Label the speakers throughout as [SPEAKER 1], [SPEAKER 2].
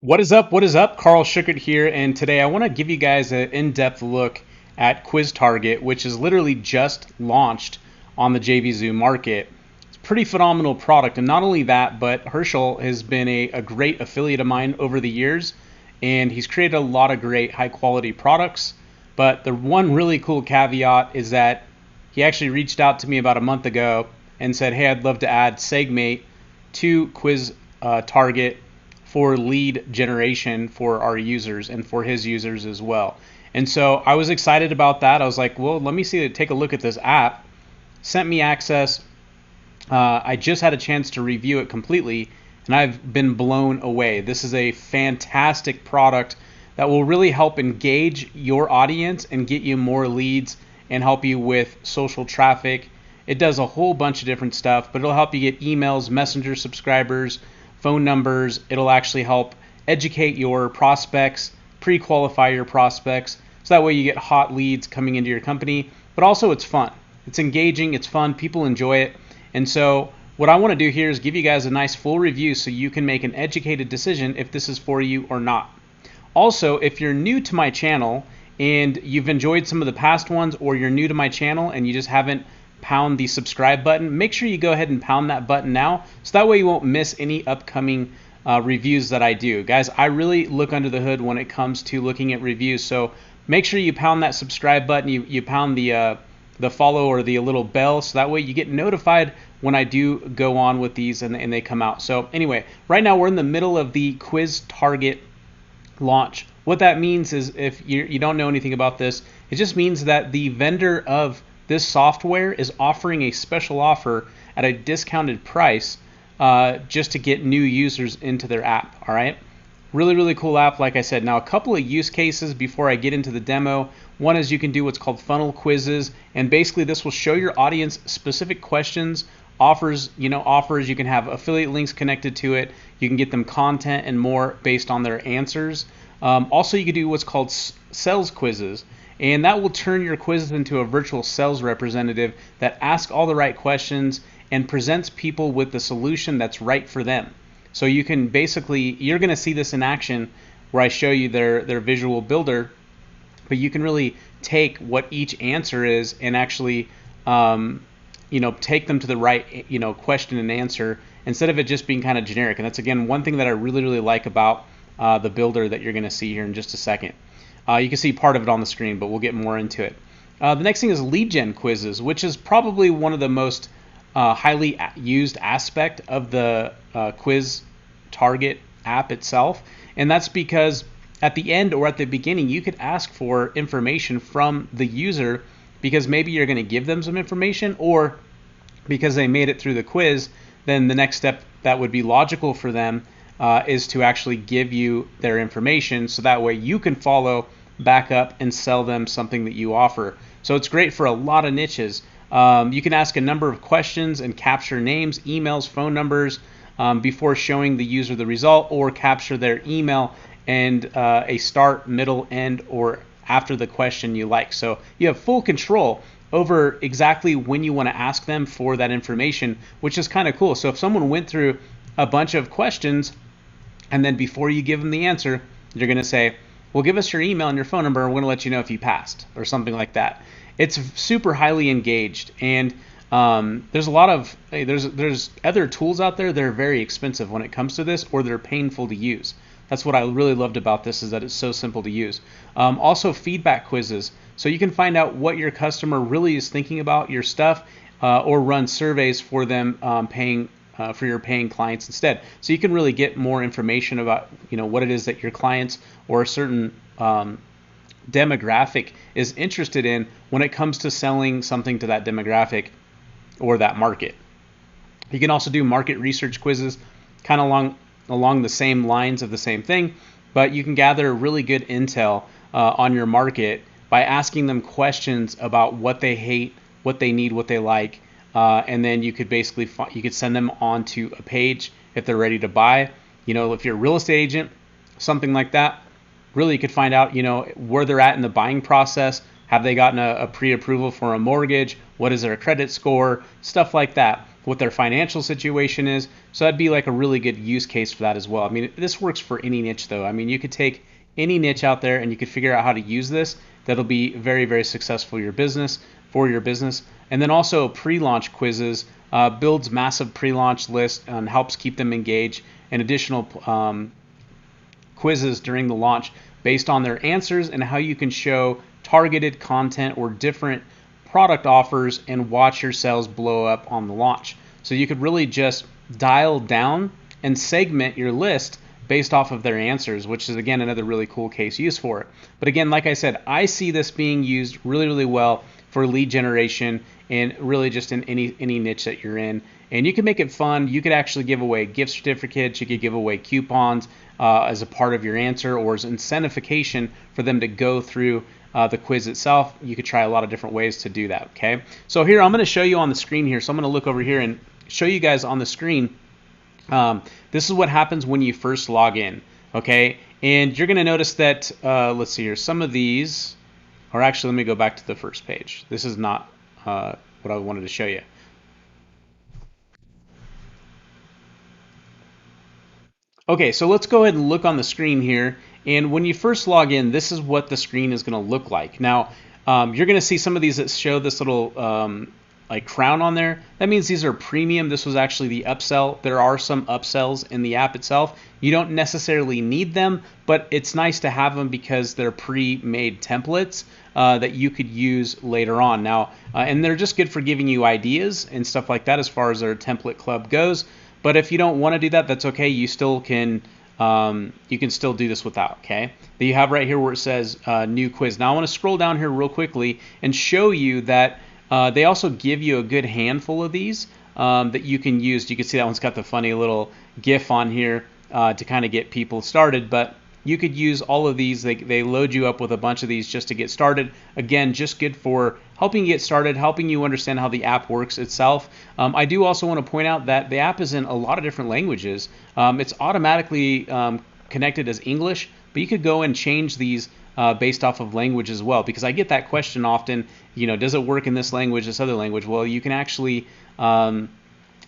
[SPEAKER 1] What is up? What is up? Carl Schuckert here, and today I want to give you guys an in-depth look at QuizTarget, which is literally just launched on the JVZoo market. It's a pretty phenomenal product, and not only that, but Herschel has been a great affiliate of mine over the years, and he's created a lot of great high-quality products. But the one really cool caveat is that he actually reached out to me about a month ago and said, "Hey, I'd love to add Segmate to QuizTarget for lead generation for our users and for his users as well." And so I was excited about that. I was like, well, let me take a look at this app. Sent me access. I just had a chance to review it completely, and I've been blown away. This is a fantastic product that will really help engage your audience and get you more leads and help you with social traffic. It does a whole bunch of different stuff, but it'll help you get emails, messenger subscribers, phone numbers. It'll actually help educate your prospects, pre-qualify your prospects, so that way you get hot leads coming into your company. But also it's fun. It's engaging, it's fun, people enjoy it. And so what I want to do here is give you guys a nice full review so you can make an educated decision if this is for you or not. Also, if you're new to my channel and you've enjoyed some of the past ones, or you're new to my channel and you just haven't pound the subscribe button, make sure you go ahead and pound that button now, so that way you won't miss any upcoming reviews that I do. Guys, I really look under the hood when it comes to looking at reviews, so make sure you pound that subscribe button, you pound the follow or the little bell, so that way you get notified when I do go on with these and they come out. So anyway, right now we're in the middle of the QuizTarget launch. What that means is, if you don't know anything about this, it just means that the vendor of this software is offering a special offer at a discounted price just to get new users into their app. All right, really cool app, like I said. Now, a couple of use cases before I get into the demo. One is you can do what's called funnel quizzes, and basically this will show your audience specific questions, offers. You can have affiliate links connected to it, you can get them content and more based on their answers. Also, you can do what's called sales quizzes, and that will turn your quizzes into a virtual sales representative that asks all the right questions and presents people with the solution that's right for them. So you can basically, you're going to see this in action where I show you their visual builder, but you can really take what each answer is and actually take them to the right question and answer, instead of it just being kind of generic. And that's, again, one thing that I really like about the builder that you're going to see here in just a second. You can see part of it on the screen, but we'll get more into it. The next thing is lead gen quizzes, which is probably one of the most highly used aspect of the QuizTarget app itself. And that's because at the end or at the beginning, you could ask for information from the user, because maybe you're going to give them some information, or because they made it through the quiz, then the next step that would be logical for them is to actually give you their information, so that way you can follow back up and sell them something that you offer. So it's great for a lot of niches. You can ask a number of questions and capture names, emails, phone numbers before showing the user the result, or capture their email and a start, middle, end, or after the question you like. So you have full control over exactly when you want to ask them for that information, which is kind of cool. So if someone went through a bunch of questions, and then before you give them the answer, you're going to say, well, give us your email and your phone number, and we're going to let you know if you passed, or something like that. It's super highly engaged, and there's a lot of there's other tools out there that are very expensive when it comes to this, or they're painful to use. That's what I really loved about this, is that it's so simple to use. Also, feedback quizzes, so you can find out what your customer really is thinking about your stuff, or run surveys for them, for your paying clients instead. So you can really get more information about what it is that your clients or a certain demographic is interested in when it comes to selling something to that demographic or that market. You can also do market research quizzes, kind of along the same lines of the same thing, but you can gather really good intel on your market by asking them questions about what they hate, what they need, what they like, and then you could basically send them onto a page if they're ready to buy. If you're a real estate agent, something like that, really you could find out where they're at in the buying process. Have they gotten a pre-approval for a mortgage? What is their credit score? Stuff like that. what their financial situation is. So that'd be like a really good use case for that as well. I mean, this works for any niche though. I mean, you could take any niche out there and you could figure out how to use this. That'll be very, very successful for your business. And then also pre-launch quizzes, builds massive pre-launch lists and helps keep them engaged, and additional quizzes during the launch based on their answers and how you can show targeted content or different product offers and watch your sales blow up on the launch. So you could really just dial down and segment your list based off of their answers, which is again another really cool case use for it. But again, like I said, I see this being used really, really well for lead generation and really just in any niche that you're in. And you can make it fun. You could actually give away gift certificates. You could give away coupons as a part of your answer, or as incentivification for them to go through the quiz itself. You could try a lot of different ways to do that. Okay. So here I'm going to show you on the screen here. So I'm going to look over here and show you guys on the screen. This is what happens when you first log in. Okay. And you're going to notice that, let's see here, some of these, or actually let me go back to the first page. This is not what I wanted to show you. Okay, so let's go ahead and look on the screen here. And when you first log in, this is what the screen is going to look like. Now, you're going to see some of these that show this little like crown on there. That means these are premium. This was actually the upsell. There are some upsells in the app itself. You don't necessarily need them, but it's nice to have them because they're pre-made templates that you could use later on. Now, and they're just good for giving you ideas and stuff like that as far as their template club goes. But if you don't want to do that, that's okay. You still can you can still do this without. Okay. That you have right here where it says new quiz. Now I want to scroll down here real quickly and show you that they also give you a good handful of these that you can use. You can see that one's got the funny little GIF on here to kind of get people started. But you could use all of these. They load you up with a bunch of these just to get started. Again, just good for helping you get started, helping you understand how the app works itself. I do also want to point out that the app is in a lot of different languages. It's automatically connected as English, but you could go and change these based off of language as well, because I get that question often, you know, does it work in this language, this other language? Well, you can actually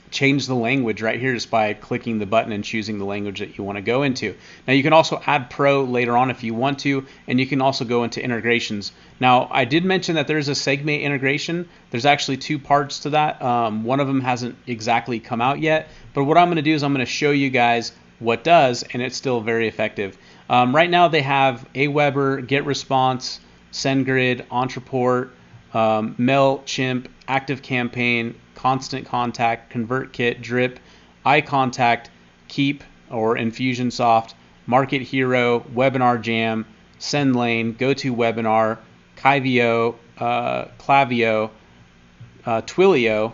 [SPEAKER 1] change the language right here just by clicking the button and choosing the language that you want to go into. Now you can also add Pro later on if you want to, and you can also go into integrations. Now I did mention that there's a Segment integration. There's actually two parts to that. One of them hasn't exactly come out yet, but what I'm going to do is I'm going to show you guys what does, and it's still very effective. Right now they have Aweber, GetResponse, SendGrid, Entreport, MailChimp, ActiveCampaign, Constant Contact, ConvertKit, Drip, iContact, Keep or Infusionsoft, Market Hero, Webinar Jam, SendLane, GoToWebinar, Kyvio, Klaviyo, Twilio,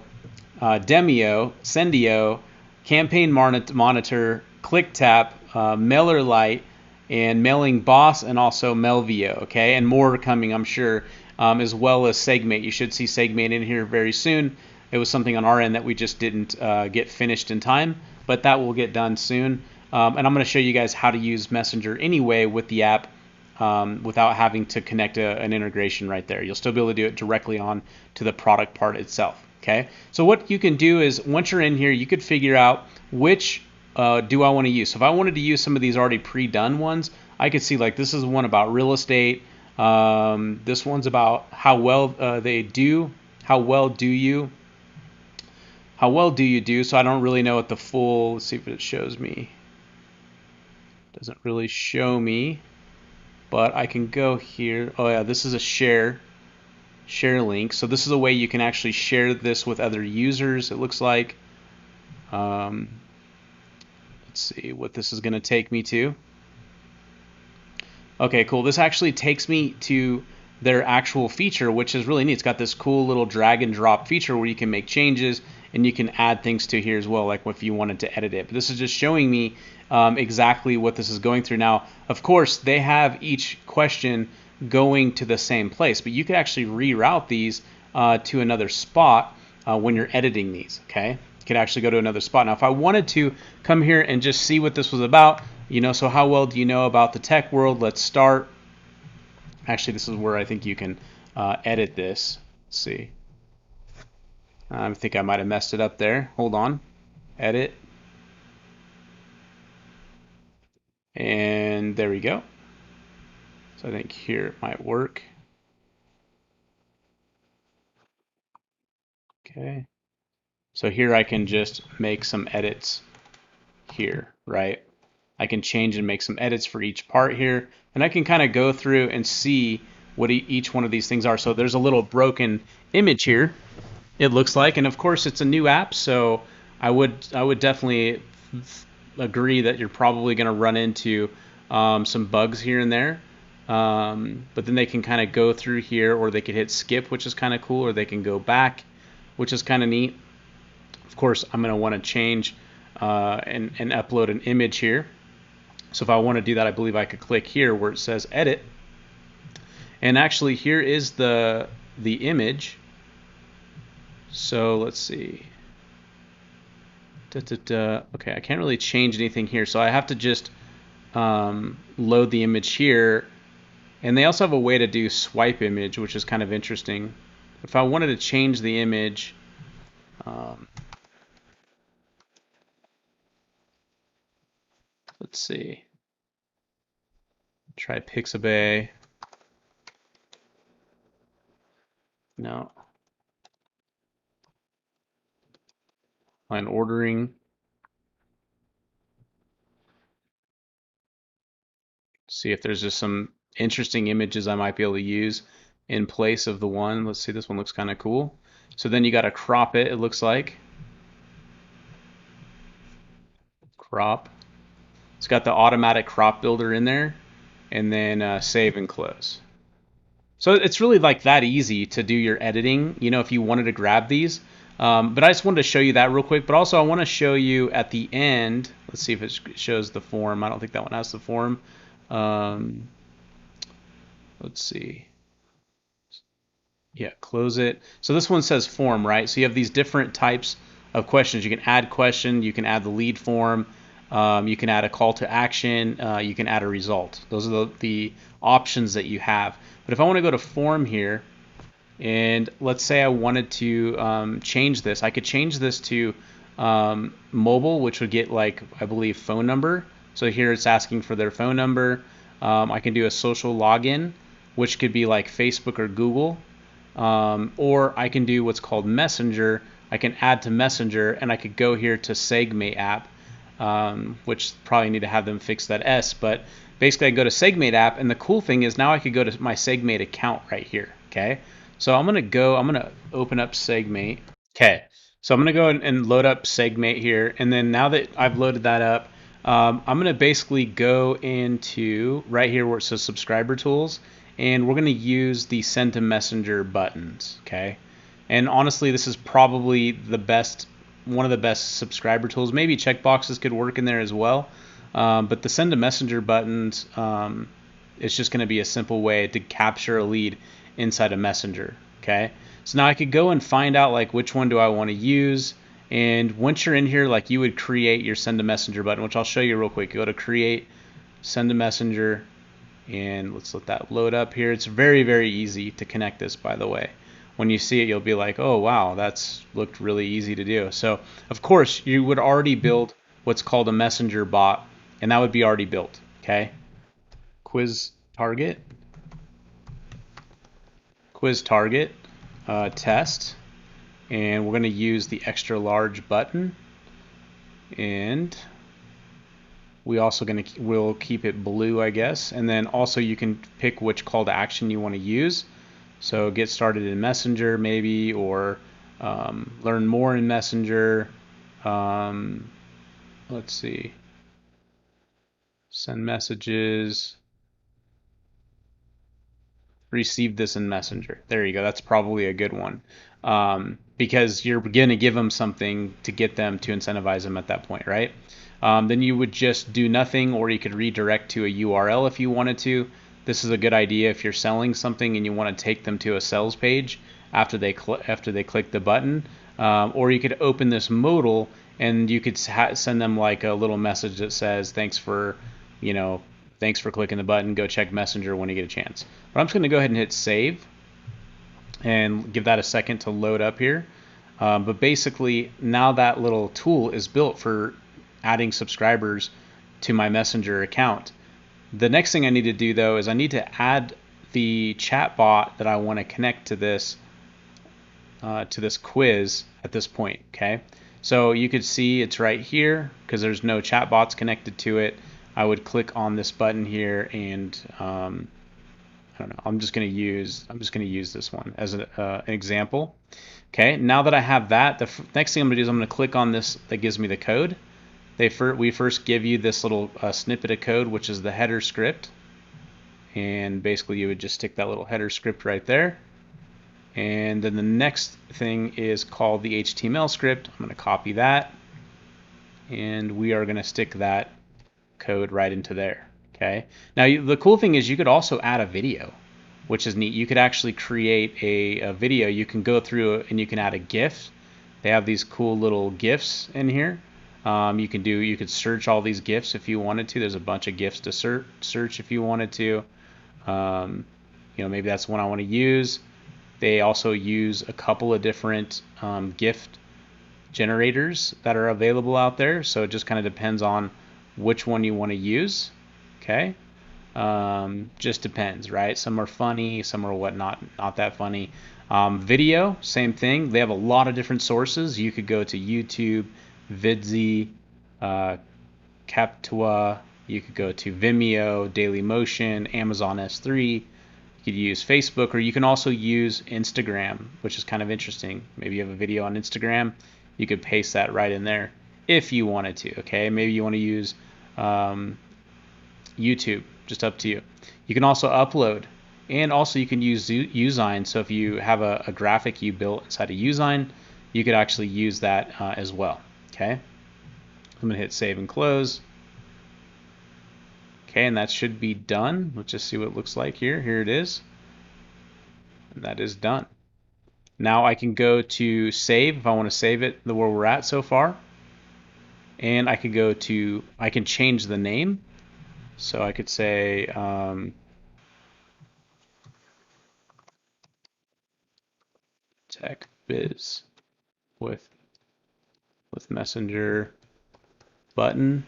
[SPEAKER 1] Demio, Sendio, Campaign Monitor, ClickTap, MailerLite, and Mailing Boss, and also Melvio, okay, and more coming, I'm sure, as well as Segment. You should see Segment in here very soon. It was something on our end that we just didn't get finished in time, but that will get done soon. And I'm going to show you guys how to use Messenger anyway with the app without having to connect an integration right there. You'll still be able to do it directly on to the product part itself. Okay. So what you can do is once you're in here, you could figure out which do I want to use. So if I wanted to use some of these already pre-done ones, I could see like this is one about real estate. This one's about how well they do. How well do you do? So I don't really know what the full, let's see if it shows me. Doesn't really show me, but I can go here. Oh yeah, this is a share link. So this is a way you can actually share this with other users, it looks like. Let's see what this is going to take me to. Okay, cool. This actually takes me to their actual feature, which is really neat. It's got this cool little drag and drop feature where you can make changes and you can add things to here as well, like if you wanted to edit it. But this is just showing me exactly what this is going through. Now, of course, they have each question going to the same place, but you could actually reroute these to another spot when you're editing these, okay? You could actually go to another spot. Now, if I wanted to come here and just see what this was about, you know, so how well do you know about the tech world? Let's start. Actually, this is where I think you can edit this. Let's see. I think I might have messed it up there. Hold on. Edit. And there we go. So I think here it might work. Okay. So here I can just make some edits here, right? I can change and make some edits for each part here. And I can kind of go through and see what each one of these things are. So there's a little broken image here, it looks like. And of course, it's a new app, so I would definitely agree that you're probably going to run into some bugs here and there. But then they can kind of go through here, or they could hit skip, which is kind of cool, or they can go back, which is kind of neat. Of course, I'm going to want to change and upload an image here. So if I want to do that, I believe I could click here where it says edit. And actually, here is the image. So let's see. Okay, I can't really change anything here, so I have to just load the image here. And they also have a way to do swipe image, which is kind of interesting. If I wanted to change the image, let's see. Try Pixabay. No. Line ordering. See if there's just some interesting images I might be able to use in place of the one. Let's see, this one looks kind of cool. So then you got to crop it, it looks like. Crop. It's got the automatic crop builder in there, and then save and close. So it's really like that easy to do your editing, you know, if you wanted to grab these. But I just wanted to show you that real quick. But also I want to show you at the end. Let's see if it shows the form. I don't think that one has the form. Let's see. Yeah, close it. So this one says form, right? So you have these different types of questions. You can add question. You can add the lead form. You can add a call to action. You can add a result. Those are the options that you have. But if I want to go to form here, and let's say I wanted to change this, I could change this to mobile, which would get, like, I believe, phone number. So here it's asking for their phone number. I can do a social login, which could be like Facebook or Google. Or I can do what's called Messenger. I can add to Messenger, and I could go here to Segmate app, which probably need to have them fix that S. But basically, I go to Segmate app, and the cool thing is now I could go to my Segmate account right here. Okay, so I'm gonna open up Segmate. Okay, so I'm gonna go and load up Segmate here, and then now that I've loaded that up, I'm gonna basically go into right here where it says Subscriber Tools, and we're gonna use the Send to Messenger buttons. Okay, and honestly, this is probably the best, one of the best subscriber tools. Maybe checkboxes could work in there as well, but the Send to Messenger buttons, it's just gonna be a simple way to capture a lead inside a Messenger. Okay, so now I could go and find out, like, which one do I want to use. And once you're in here, like, you would create your Send to Messenger button, which I'll show you real quick. You go to Create, Send to Messenger, and let's let that load up here. It's very, very easy to connect this, by the way. When you see it, you'll be like, oh, wow, that's looked really easy to do. So, of course, you would already build what's called a messenger bot, and that would be already built. Okay, QuizTarget test, and we're going to use the extra large button, and we also we'll keep it blue, I guess. And then also you can pick which call to action you want to use. So get started in Messenger maybe, or learn more in Messenger. Let's see, send messages, receive this in Messenger. There you go. That's probably a good one, because you're going to give them something to get them to incentivize them at that point, right? Then you would just do nothing, or you could redirect to a URL if you wanted to. This is a good idea if you're selling something and you want to take them to a sales page after they click the button. Or you could open this modal and you could send them like a little message that says, thanks for clicking the button. Go check Messenger when you get a chance. But I'm just going to go ahead and hit save and give that a second to load up here. But basically, now that little tool is built for adding subscribers to my Messenger account. The next thing I need to do, though, is I need to add the chat bot that I want to connect to this quiz at this point. Okay, so you could see it's right here because there's no chat bots connected to it. I would click on this button here, and I don't know. I'm just going to use this one as an example. Okay, now that I have that, the next thing I'm going to do is I'm going to click on this that gives me the code. We first give you this little snippet of code, which is the header script, and basically you would just stick that little header script right there. And then the next thing is called the HTML script. I'm going to copy that, and we are going to stick that code right into there. Okay. Now the cool thing is you could also add a video, which is neat. You could actually create a video. You can go through and you can add a GIF. They have these cool little GIFs in here. You could search all these GIFs if you wanted to. There's a bunch of GIFs to search if you wanted to. Maybe that's one I want to use. They also use a couple of different GIF generators that are available out there. So it just kind of depends on which one you want to use. Okay. Just depends, right? Some are funny, some are not that funny. Video, same thing. They have a lot of different sources. You could go to YouTube, Vidsy, Captua. You could go to Vimeo, Dailymotion, Amazon S3. You could use Facebook, or you can also use Instagram, which is kind of interesting. Maybe you have a video on Instagram. You could paste that right in there if you wanted to. Okay, maybe you want to use YouTube. Just up to you. You can also upload, and also you can use Usign. So if you have a graphic you built inside of Usign, you could actually use that as well. Okay, I'm going to hit save and close. Okay, and that should be done. Let's just see what it looks like here. Here it is. And that is done. Now I can go to save if I want to save it where we're at so far. And I can I can change the name. So I could say Tech Biz with Messenger button,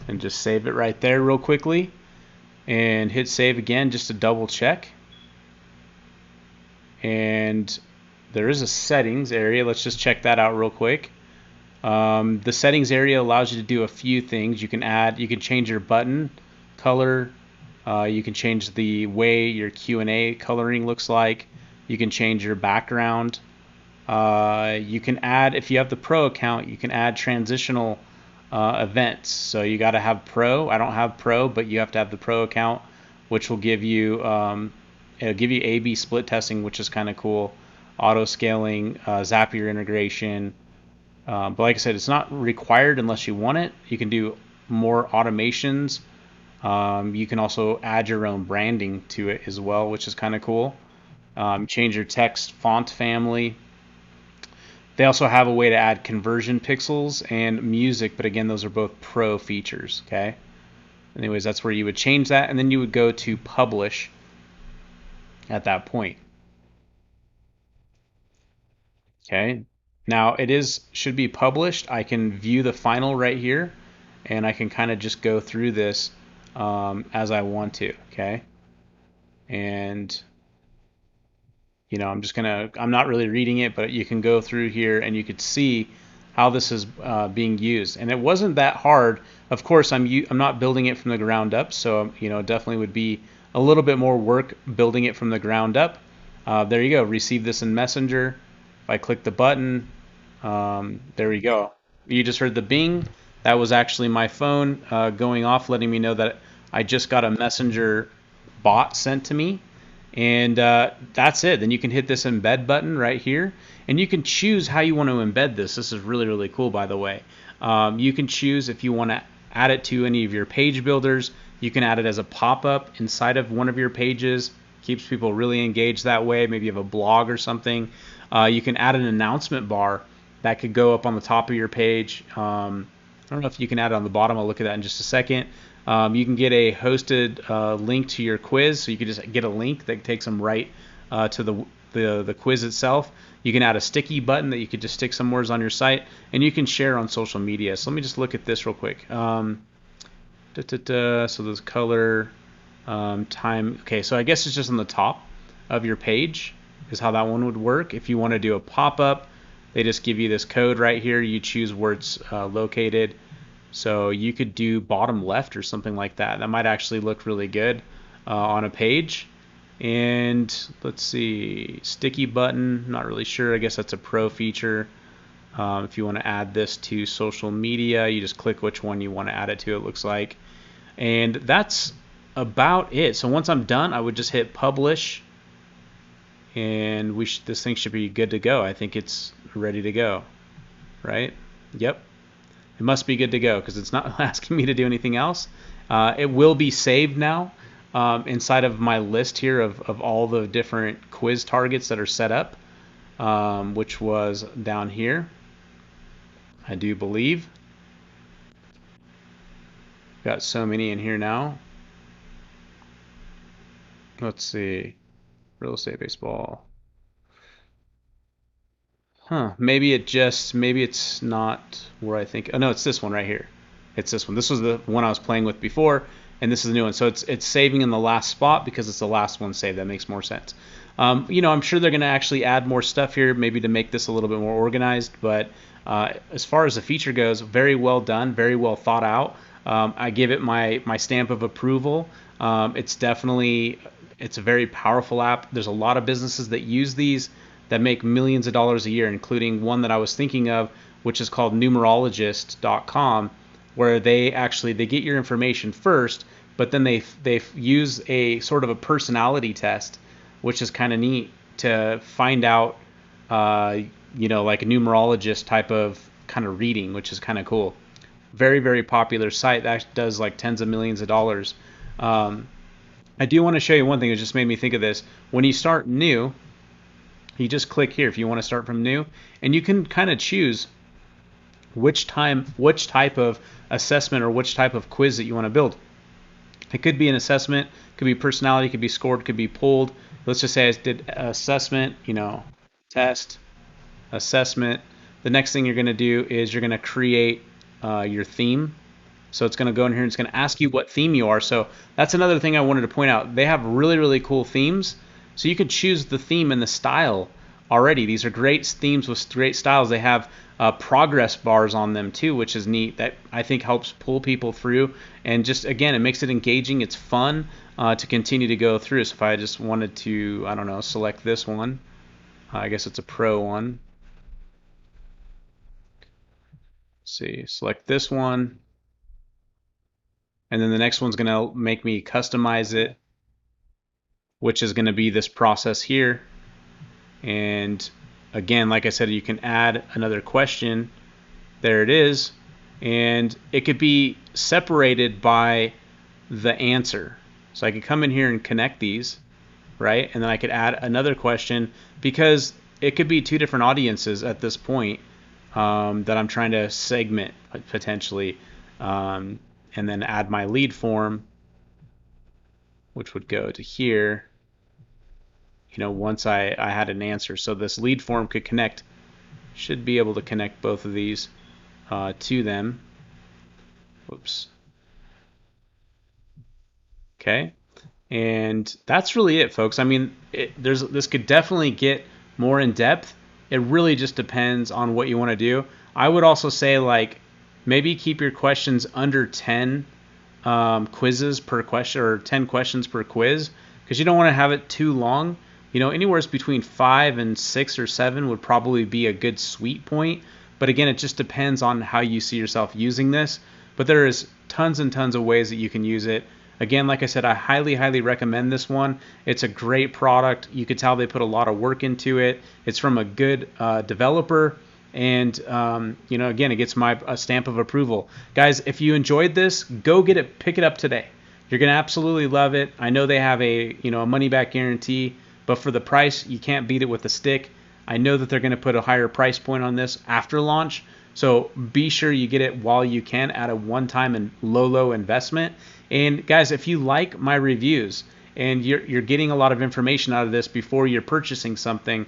[SPEAKER 1] and just save it right there real quickly, and hit save again just to double check. And there is a settings area. Let's just check that out real quick. The settings area allows you to do a few things. You can change your button color. You can change the way your Q&A coloring looks like. You can change your background. You can add, if you have the Pro account, you can add transitional events. So you got to have Pro. I don't have Pro, but you have to have the Pro account, which will give you it'll give you A/B split testing, which is kind of cool. Auto scaling, Zapier integration. But like I said, it's not required unless you want it. You can do more automations. You can also add your own branding to it as well, which is kind of cool. Change your text font family. They also have a way to add conversion pixels and music, but again, those are both Pro features. Okay. Anyways, that's where you would change that, and then you would go to publish at that point. Okay. Now should be published. I can view the final right here, and I can kind of just go through this as I want to. Okay. And I'm not really reading it, but you can go through here and you could see how this is being used. And it wasn't that hard. Of course, I'm not building it from the ground up, so definitely would be a little bit more work building it from the ground up. There you go. Receive this in Messenger. If I click the button, there we go. You just heard the bing. That was actually my phone going off, letting me know that I just got a Messenger bot sent to me. And that's it. Then you can hit this embed button right here, and you can choose how you want to embed this. This is really, really cool, by the way. You can choose if you want to add it to any of your page builders. You can add it as a pop-up inside of one of your pages. Keeps people really engaged that way. Maybe you have a blog or something. You can add an announcement bar that could go up on the top of your page. I don't know if you can add it on the bottom. I'll look at that in just a second. You can get a hosted link to your quiz, so you can just get a link that takes them right to the quiz itself. You can add a sticky button that you could just stick somewhere on your site, and you can share on social media. So let me just look at this real quick. So there's color, time. Okay, so I guess it's just on the top of your page is how that one would work. If you want to do a pop-up, they just give you this code right here. You choose where it's located. So you could do bottom left or something like that. That might actually look really good on a page. And let's see, sticky button, not really sure. I guess that's a pro feature. If you want to add this to social media, you just click which one you want to add it to, it looks like. And that's about it. So once I'm done, I would just hit publish, and this thing should be good to go. I think it's ready to go, right? Yep. It must be good to go because it's not asking me to do anything else. It will be saved now inside of my list here of all the different quiz targets that are set up, which was down here, I do believe. Got so many in here now. Let's see. Real estate baseball. Maybe it's not where I think. Oh no, it's this one right here. It's this one. This was the one I was playing with before, and this is the new one. So it's saving in the last spot because it's the last one saved. That makes more sense. I'm sure they're going to actually add more stuff here, maybe to make this a little bit more organized. But as far as the feature goes, very well done, very well thought out. I give it my stamp of approval. It's a very powerful app. There's a lot of businesses that use these that make millions of dollars a year, including one that I was thinking of, which is called numerologist.com, where they get your information first, but then they use a sort of a personality test, which is kind of neat to find out, like a numerologist type of kind of reading, which is kind of cool. Very, very popular site that does like tens of millions of dollars. I do want to show you one thing that just made me think of this. When you start new, you just click here if you want to start from new, and you can kind of choose which type of assessment or which type of quiz that you want to build. It could be an assessment, could be personality, could be scored, could be pulled. Let's just say I did assessment, test, assessment. The next thing you're going to do is you're going to create your theme. So it's going to go in here and it's going to ask you what theme you are. So that's another thing I wanted to point out. They have really, really cool themes. So you could choose the theme and the style already. These are great themes with great styles. They have progress bars on them too, which is neat. That I think helps pull people through. And just, again, it makes it engaging. It's fun to continue to go through. So if I just wanted to, I don't know, select this one. I guess it's a pro one. Let's see, select this one. And then the next one's going to make me customize it, which is going to be this process here. And again, like I said, you can add another question. There it is. And it could be separated by the answer. So I could come in here and connect these, right? And then I could add another question, because it could be two different audiences at this point that I'm trying to segment potentially. And then add my lead form, which would go to here, once I had an answer. So this lead form could connect, should be able to connect both of these to them. Whoops. Okay. And that's really it, folks. I mean, this could definitely get more in depth. It really just depends on what you want to do. I would also say, like, maybe keep your questions under 10 quizzes per question, or 10 questions per quiz, because you don't want to have it too long. Anywhere between 5 and 6 or 7 would probably be a good sweet point. But again, it just depends on how you see yourself using this. But there is tons and tons of ways that you can use it. Again, like I said, I highly, highly recommend this one. It's a great product. You could tell they put a lot of work into it. It's from a good developer. And, again, it gets a stamp of approval. Guys, if you enjoyed this, go get it, pick it up today. You're going to absolutely love it. I know they have a money back guarantee, but for the price, you can't beat it with a stick. I know that they're going to put a higher price point on this after launch. So be sure you get it while you can at a one-time and low investment. And guys, if you like my reviews and you're getting a lot of information out of this before you're purchasing something,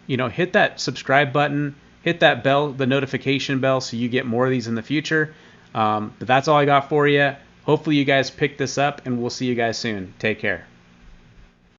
[SPEAKER 1] hit that subscribe button, hit that bell, the notification bell, so you get more of these in the future. But that's all I got for you. Hopefully you guys pick this up, and we'll see you guys soon. Take care.